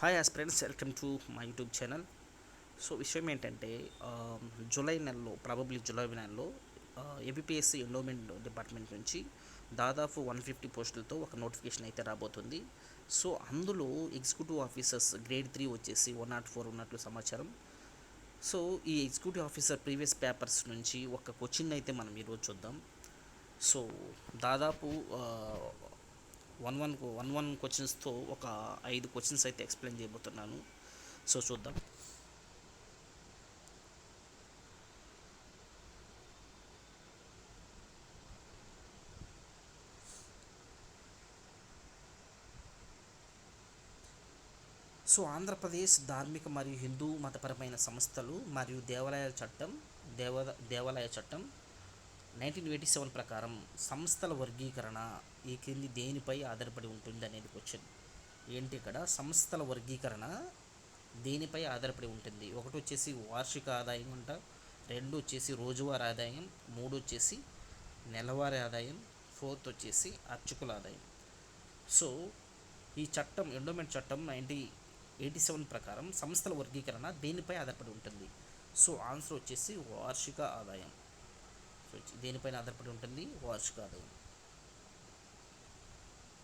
Hi aspirants, welcome to my YouTube channel. So విషయం ఏంటంటే July నెలలో, ప్రాబబ్లీ జూలై నెలలో ఏపీఎస్సి ఎండోమెంట్ డిపార్ట్మెంట్ నుంచి దాదాపు 150 పోస్టులతో ఒక నోటిఫికేషన్ అయితే రాబోతుంది. సో అందులో ఎగ్జిక్యూటివ్ ఆఫీసర్స్ గ్రేడ్ 3 వచ్చేసి 104 ఉన్నట్లు సమాచారం. సో ఈ ఎగ్జిక్యూటివ్ ఆఫీసర్ ప్రీవియస్ పేపర్స్ నుంచి ఒక క్వశ్చన్ అయితే మనం ఈరోజు చూద్దాం. సో దాదాపు వన్ క్వశ్చన్స్తో ఒక 5 క్వశ్చన్స్ అయితే ఎక్స్ప్లెయిన్ చేయబోతున్నాను. సో చూద్దాం. సో ఆంధ్రప్రదేశ్ ధార్మిక మరియు హిందూ మతపరమైన సంస్థలు మరియు దేవాలయ చట్టం 1987 ప్రకారం సంస్థల వర్గీకరణ ఈ క్రింది దేనిపై ఆధారపడి ఉంటుంది అనేది క్వశ్చన్. ఏంటి ఇక్కడ సంస్థల వర్గీకరణ దేనిపై ఆధారపడి ఉంటుంది? ఒకటి వచ్చేసి వార్షిక ఆదాయం అంట, రెండు వచ్చేసి రోజువారీ ఆదాయం, మూడు వచ్చేసి నెలవారీ ఆదాయం, ఫోర్త్ వచ్చేసి అర్చకుల ఆదాయం. సో ఈ చట్టం, ఎండోమెంట్ చట్టం 1987 ప్రకారం సంస్థల వర్గీకరణ దేనిపై ఆధారపడి ఉంటుంది? సో ఆన్సర్ వచ్చేసి వార్షిక ఆదాయం. సో దేనిపైన ఆధారపడి ఉంటుంది? వార్షిక ఆదాయం.